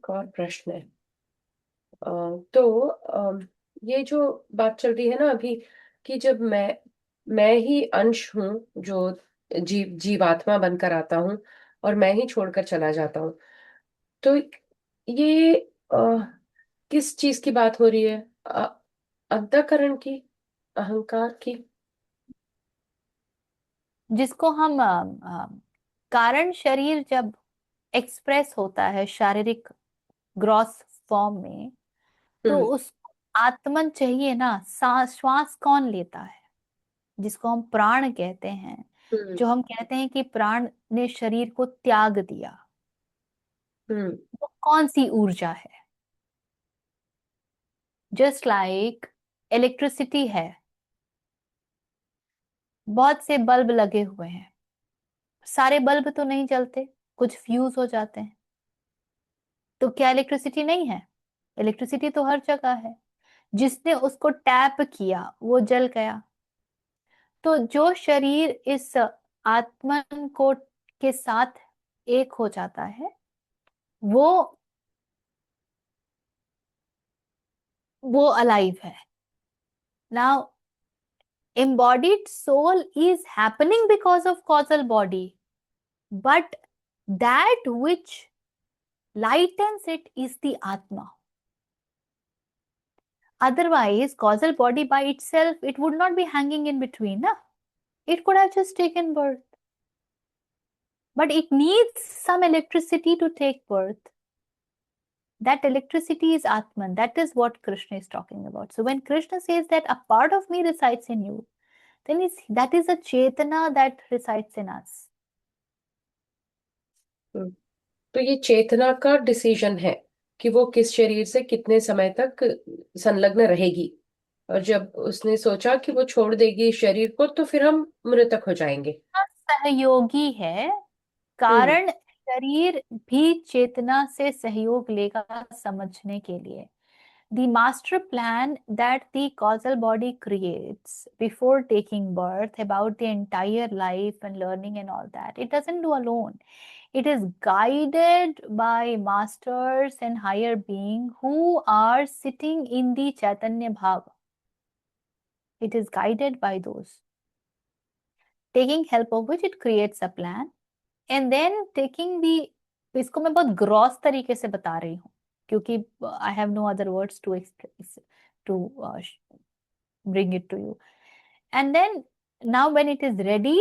एक और प्रश्न है। ये जो बात चल रही है ना अभी, कि जब मैं ही अंश हूँ जो जीवात्मा बनकर आता हूँ और मैं ही छोड़कर चला जाता हूँ। तो ये किस चीज की बात हो रही है? अंतःकरण की, अहंकार की? जिसको हम कारण शरीर जब एक्सप्रेस होता है शारीरिक ग्रॉस फॉर्म में, तो हम्म। उस आत्मन चाहिए ना। सांस श्वास कौन लेता है? जिसको हम प्राण कहते हैं। हम्म। जो हम कहते हैं कि प्राण ने शरीर को त्याग दिया, हम्म। वो कौन सी ऊर्जा है? जस्ट लाइक इलेक्ट्रिसिटी है। बहुत से बल्ब लगे हुए हैं, सारे बल्ब तो नहीं जलते, कुछ फ्यूज हो जाते हैं। तो क्या इलेक्ट्रिसिटी नहीं है? इलेक्ट्रिसिटी तो हर जगह है। जिसने उसको टैप किया वो जल गया। तो जो शरीर इस आत्मन को के साथ एक हो जाता है, वो वो अलाइव है। Now embodied soul is happening because of causal body, but that which lightens it is the atma. Otherwise causal body by itself, it would not be hanging in between, na? It could have just taken birth, but it needs some electricity to take birth. That electricity is atman. That is what Krishna is talking about. So when Krishna says that a part of me resides in you, then that is a chetana that resides in us. हम्म। तो ये चेतना का decision है कि वो किस शरीर से कितने समय तक संलग्न रहेगी। और जब उसने सोचा कि वो छोड़ देगी इस शरीर को, तो फिर हम मृतक हो जाएंगे। सहयोगी है। हम्म। कारण शरीर भी चेतना से सहयोग लेगा समझने के लिए। The master plan that the causal body creates before taking birth about the entire life and learning and all that, it doesn't do alone. It is guided by masters and higher being who are sitting in the Chaitanya Bhava. It is guided by those, taking help of which it creates a plan. And then taking the, इसको मैं बहुत gross तरीके से बता रही हूँ क्योंकि I have no other words to bring it to you. And then now when it is ready,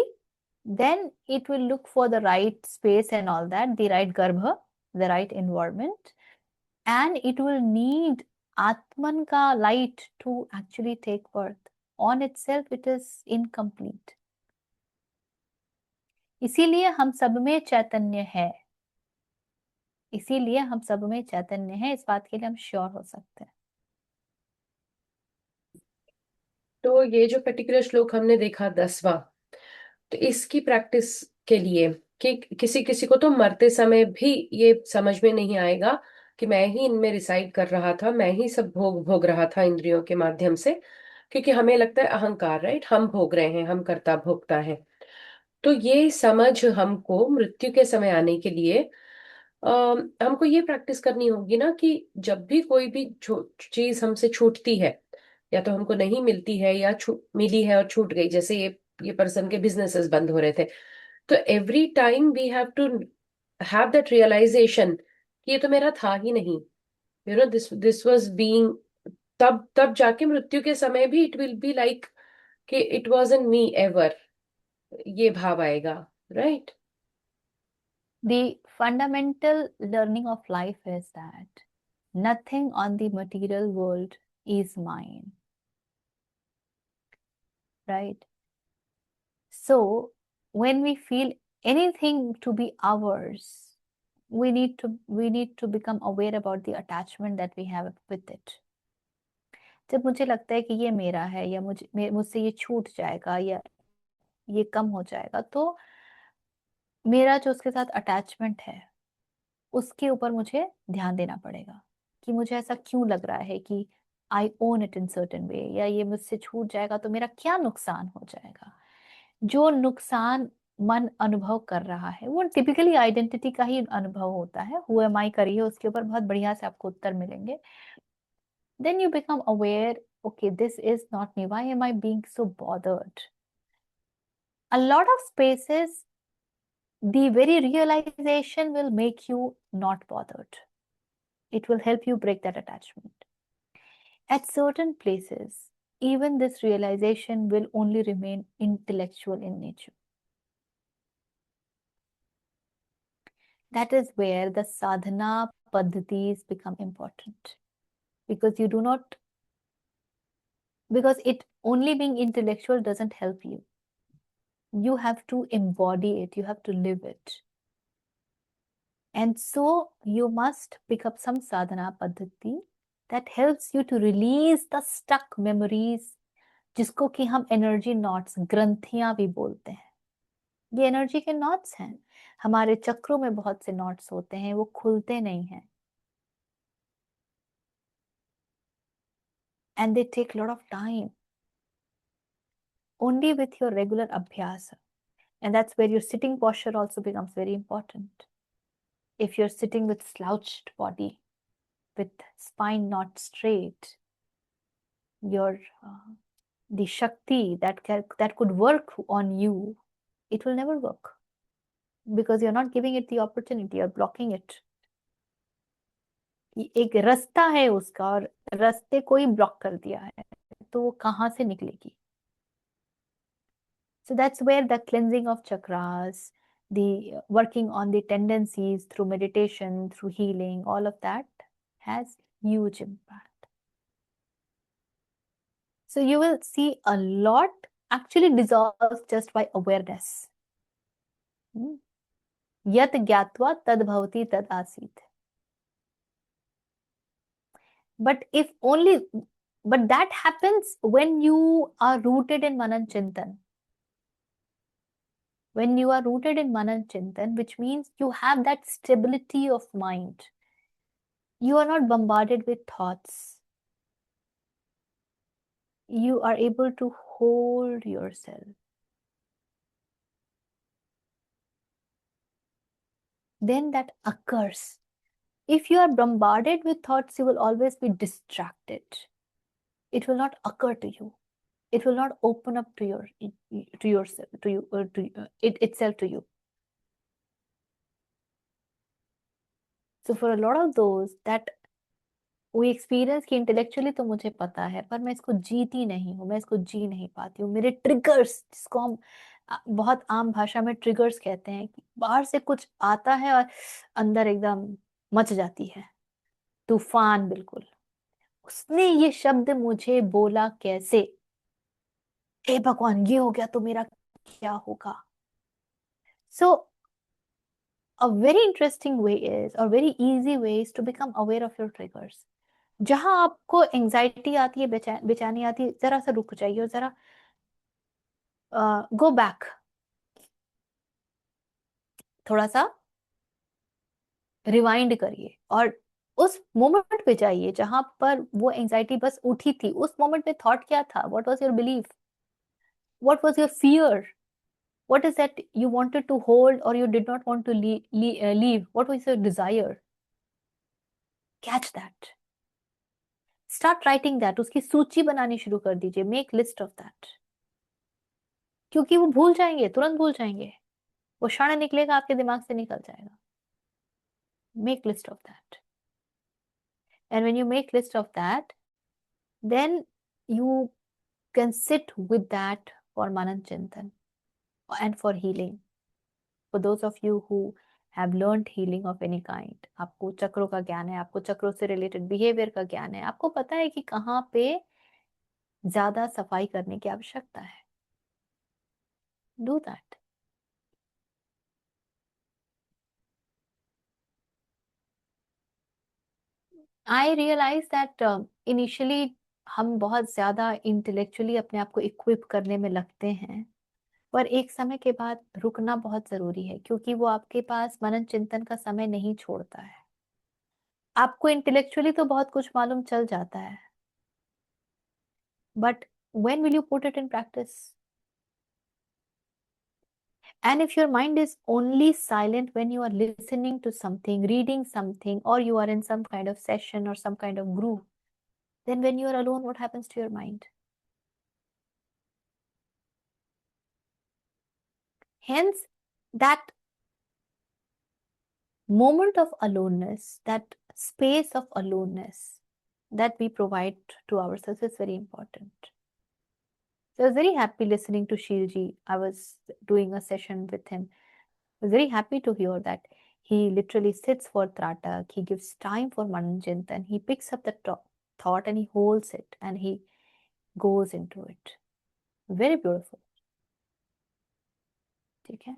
then it will look for the right space and all that, the right garbha, the right environment, and it will need atman ka light to actually take birth. On itself it is incomplete. इसीलिए हम सब में चैतन्य है. इसीलिए हम सब में चैतन्य है, इस बात के लिए हम श्योर हो सकते हैं. तो ये जो पर्टिकुलर श्लोक हमने देखा 10वां, तो इसकी प्रैक्टिस के लिए, कि किसी किसी को तो मरते समय भी ये समझ में नहीं आएगा कि मैं ही इनमें रिसाइड कर रहा था, मैं ही सब भोग भोग रहा था इंद्रियों के माध्यम से। क्योंकि हमें लगता है अहंकार, राइट, हम भोग रहे हैं, हम करता भोगता है। तो ये समझ हमको मृत्यु के समय आने के लिए हमको ये प्रैक्टिस करनी होगी ना, कि जब भी कोई भी चीज हमसे छूटती है, या तो हमको नहीं मिलती है या मिली है और छूट गई, जैसे ये पर्सन के बिजनेसेस बंद हो रहे थे। तो every time we have to have that realisation कि ये तो मेरा था ही नहीं, दिस दिस वाज बीइंग। तब तब जाके मृत्यु के समय भी इट विल बी लाइक कि इट वाजंट मी एवर, ये भाव आएगा, right? The fundamental learning of life is that nothing on the material world is mine, right? So when we feel anything to be ours, we need to become aware about the attachment that we have with it. जब मुझे लगता है कि ये मेरा है, या मुझसे ये छूट जाएगा, या ये कम हो जाएगा, तो मेरा जो उसके साथ अटैचमेंट है उसके ऊपर मुझे ध्यान देना पड़ेगा कि मुझे ऐसा क्यों लग रहा है कि I own it in certain way, या ये मुझसे छूट जाएगा तो मेरा क्या नुकसान हो जाएगा. जो नुकसान मन अनुभव कर रहा है, वो टिपिकली आइडेंटिटी का ही अनुभव होता है। हु एम आई करिए, उसके ऊपर बहुत बढ़िया से आपको उत्तर मिलेंगे। Then you become aware, okay, this is not me, why am I being so bothered? A lot of spaces, the very realization will make you not bothered. It will help you break that attachment. At certain places, even this realization will only remain intellectual in nature. That is where the sadhana paddhatis become important, because you do not, because it only being intellectual doesn't help you. You have to embody it, you have to live it. And so you must pick up some sadhana paddhati that helps you to release the stuck memories, जिसको कि हम energy knots, ग्रंथियां भी बोलते हैं। ये energy के knots हैं। हमारे चक्रों में बहुत से नॉट्स होते हैं, वो खुलते नहीं हैं। And they take a lot of time. Only with your regular abhyasa. And that's where your sitting posture also becomes very important. If you're sitting with slouched body, with spine not straight, your the shakti that could work on you, it will never work, because you're not giving it the opportunity, you're blocking it. एक रास्ता है उसका, और रास्ते को ही block कर दिया है, तो वो कहाँ से निकलेगी? So that's where the cleansing of chakras, the working on the tendencies through meditation, through healing, all of that has huge impact. So you will see a lot actually dissolves just by awareness. Yat gyatva tad bhavati tad asit. But that happens when you are rooted in Manan Chintan. When you are rooted in Manan Chintan, which means you have that stability of mind. You are not bombarded with thoughts. You are able to hold yourself. Then that occurs. If you are bombarded with thoughts, you will always be distracted. It will not occur to you. It will not open up to yourself, to you, it itself to you. So for a lot of those that we experience कि intellectually तो मुझे पता है, पर मैं इसको जीती नहीं हूँ, मैं इसको जी नहीं पाती हूँ। मेरे ट्रिगर्स, जिसको हम बहुत आम भाषा में ट्रिगर्स कहते हैं, कि बाहर से कुछ आता है और अंदर एकदम मच जाती है तूफान। बिल्कुल, उसने ये शब्द मुझे बोला कैसे, हे भगवान ये हो गया तो मेरा क्या होगा? सो a very interesting way is, or very easy way is to become aware of your triggers. जहां आपको एंजाइटी आती है, बेचैनी आती है, जरा सा रुक जाइए और जरा गो बैक, थोड़ा सा रिवाइंड करिए और उस मोमेंट पे जाइए जहां पर वो एंजाइटी बस उठी थी। उस मोमेंट में थॉट क्या था? What was your belief? What was your fear? what is that you wanted to hold or you did not want to leave? What was your desire? Catch that. Start writing that. उसकी सूची बनानी शुरू कर दीजिए। Make list of that. क्योंकि वो भूल जाएंगे, तुरंत भूल जाएंगे। वो क्षण निकलेगा, आपके दिमाग से निकल जाएगा। Make list of that. And when you make list of that, then you can sit with that for Manan Chintan and for healing. For those of you who have learned healing of any kind, आपको चक्रों का ज्ञान है, आपको चक्रों से related behaviour का ज्ञान है, आपको पता है कि कहाँ पे ज्यादा सफाई करने की आवश्यकता है। Do that. I realize that initially हम बहुत ज्यादा इंटेलेक्चुअली अपने आप को इक्विप करने में लगते हैं, पर एक समय के बाद रुकना बहुत जरूरी है, क्योंकि वो आपके पास मनन चिंतन का समय नहीं छोड़ता है। आपको इंटेलेक्चुअली तो बहुत कुछ मालूम चल जाता है, but when will you put it in practice? And if your mind is only silent when you are listening to something, reading something, or you are in some kind of session or some kind of group, then when you are alone, what happens to your mind? Hence, that moment of aloneness, that space of aloneness that we provide to ourselves is very important. So I was very happy listening to Shilji. I was doing a session with him. I was very happy to hear that he literally sits for Tratak, he gives time for Mananjintan, he picks up the thought and he holds it and he goes into it. Very beautiful. ठीक है